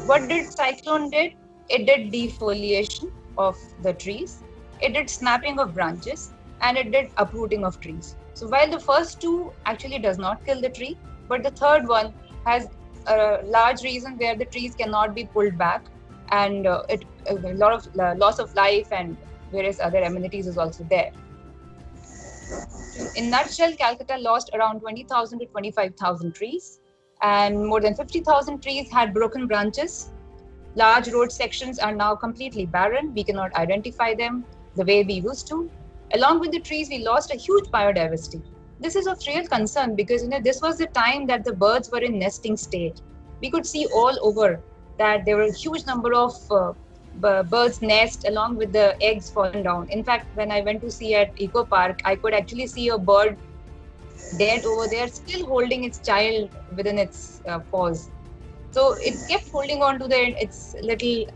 What did cyclone did? It did defoliation of the trees, it did snapping of branches, and it did uprooting of trees. So while the first two actually does not kill the tree, but the third one has a large reason where the trees cannot be pulled back, and a lot of loss of life and various other amenities is also there. In nutshell, Calcutta lost around 20,000 to 25,000 trees, and more than 50,000 trees had broken branches. Large road sections are now completely barren. We cannot identify them the way we used to. Along with the trees, we lost a huge biodiversity. This is of real concern because this was the time that the birds were in nesting state. We could see all over that there were a huge number of birds nest along with the eggs fallen down. In fact, when I went to see at Eco Park, I could actually see a bird dead over there, still holding its child within its paws. So it kept holding on to its little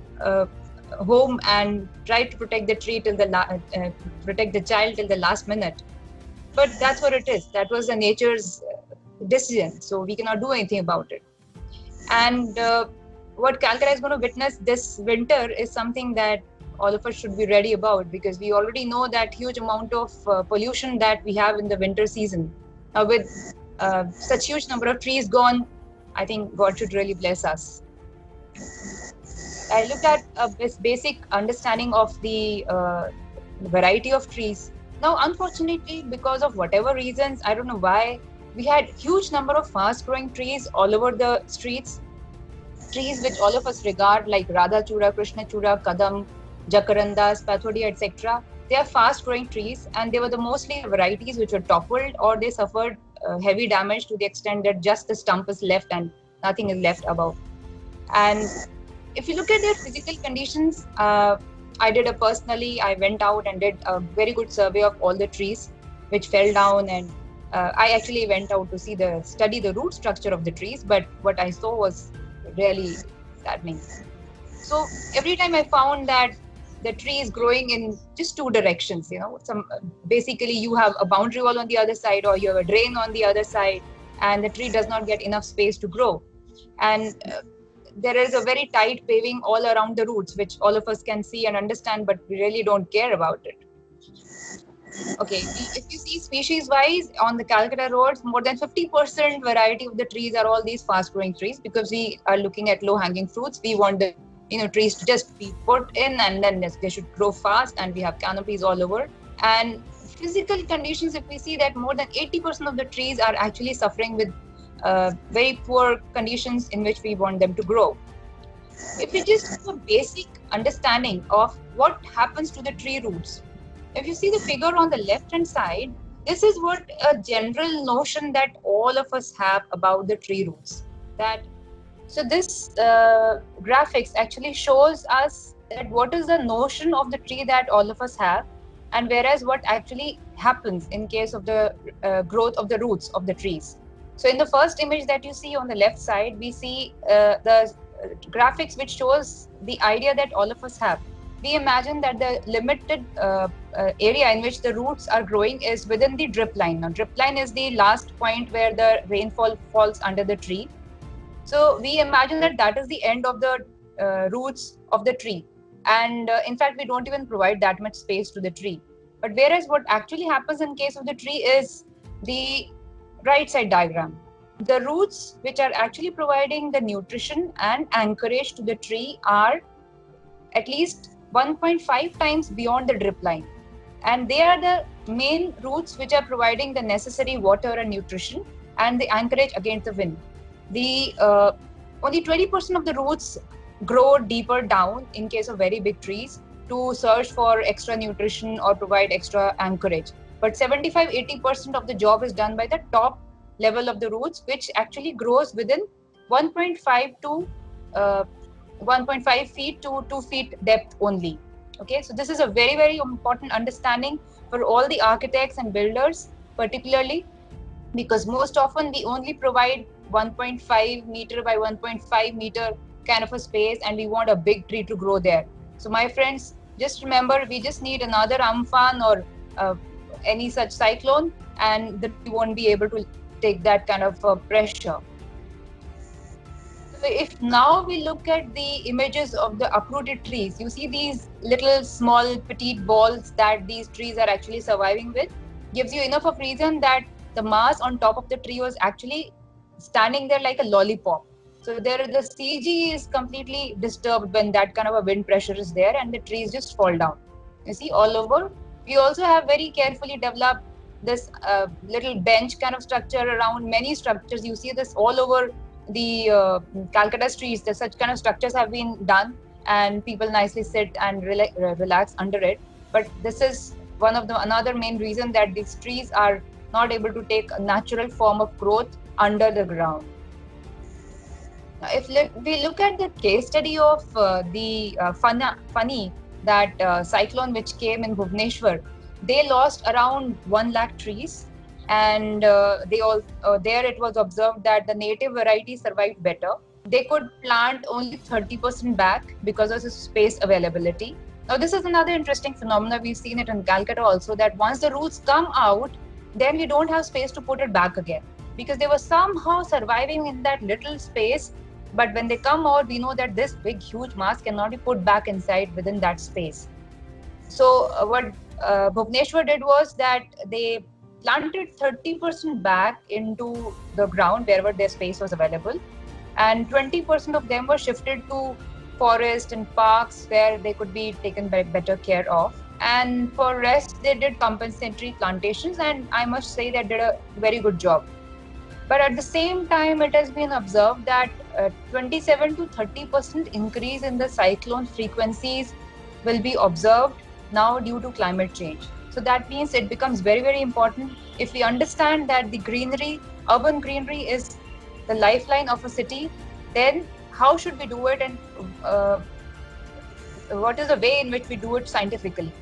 home and tried to protect the tree till protect the child till the last minute. But that's what it is. That was the nature's decision. So we cannot do anything about it. And what Calcutta is going to witness this winter is something that all of us should be ready about, because we already know that huge amount of pollution that we have in the winter season. With such huge number of trees gone, I think God should really bless us. I looked at this basic understanding of the variety of trees. Now, unfortunately, because of whatever reasons, I don't know why, we had huge number of fast-growing trees all over the streets. Trees which all of us regard like Radha Chura, Krishna Chura, Kadam, Jacaranda, Spathodia, etc. They are fast-growing trees, and they were mostly varieties which were toppled or they suffered heavy damage to the extent that just the stump is left and nothing is left above. And if you look at their physical conditions, I went out and did a very good survey of all the trees which fell down, and I actually went out to study the root structure of the trees, but what I saw was really saddening. So every time I found that the tree is growing in just two directions, basically you have a boundary wall on the other side or you have a drain on the other side, and the tree does not get enough space to grow. And there is a very tight paving all around the roots, which all of us can see and understand, but we really don't care about it. Okay, if you see species-wise on the Calcutta roads, more than 50% variety of the trees are all these fast-growing trees, because we are looking at low-hanging fruits. We want the trees to just be put in and then they should grow fast, and we have canopies all over. And physical conditions, if we see that more than 80% of the trees are actually suffering with very poor conditions in which we want them to grow. If we just have a basic understanding of what happens to the tree roots, if you see the figure on the left hand side, this is what a general notion that all of us have about the tree roots. So this graphics actually shows us that what is the notion of the tree that all of us have, and whereas what actually happens in case of the growth of the roots of the trees. So in the first image that you see on the left side, we see the graphics which shows the idea that all of us have. We imagine that the limited area in which the roots are growing is within the drip line. Now, drip line is the last point where the rainfall falls under the tree. So we imagine that is the end of the roots of the tree. And in fact, we don't even provide that much space to the tree. But whereas what actually happens in case of the tree is the right side diagram. The roots which are actually providing the nutrition and anchorage to the tree are at least 1.5 times beyond the drip line. And they are the main roots which are providing the necessary water and nutrition and the anchorage against the wind. Only 20% of the roots grow deeper down in case of very big trees to search for extra nutrition or provide extra anchorage. But 75-80% of the job is done by the top level of the roots, which actually grows within 1.5 feet to 2 feet depth only. Okay, so this is a very, very important understanding for all the architects and builders, particularly because most often we only provide 1.5 meter by 1.5 meter kind of a space, and we want a big tree to grow there. So my friends, just remember, we just need another Amphan or any such cyclone, and we won't be able to take that kind of pressure. So if now we look at the images of the uprooted trees, you see these little small petite balls that these trees are actually surviving with, gives you enough of reason that the mass on top of the tree was actually standing there like a lollipop. So there the CG is completely disturbed when that kind of a wind pressure is there and the trees just fall down. You see all over. We also have very carefully developed this little bench kind of structure around many structures. You see this all over the Calcutta streets. That such kind of structures have been done, and people nicely sit and relax under it. But this is one of the another main reason that these trees are not able to take a natural form of growth under the ground. Now, if we look at the case study of the Fani, that cyclone which came in Bhubaneswar, they lost around 1 lakh trees, and they all there it was observed that the native varieties survived better. They could plant only 30% back because of the space availability. Now, this is another interesting phenomenon. We've seen it in Calcutta also, that once the roots come out, then we don't have space to put it back again because they were somehow surviving in that little space. But when they come out, we know that this big, huge mass cannot be put back inside within that space. So what Bhubaneswar did was that they planted 30% back into the ground wherever their space was available, and 20% of them were shifted to forest and parks where they could be taken better care of. And for rest, they did compensatory plantations, and I must say they did a very good job. But at the same time, it has been observed that 27 to 30% increase in the cyclone frequencies will be observed now due to climate change. So that means it becomes very, very important. If we understand that the greenery, urban greenery is the lifeline of a city, then how should we do it, and what is the way in which we do it scientifically?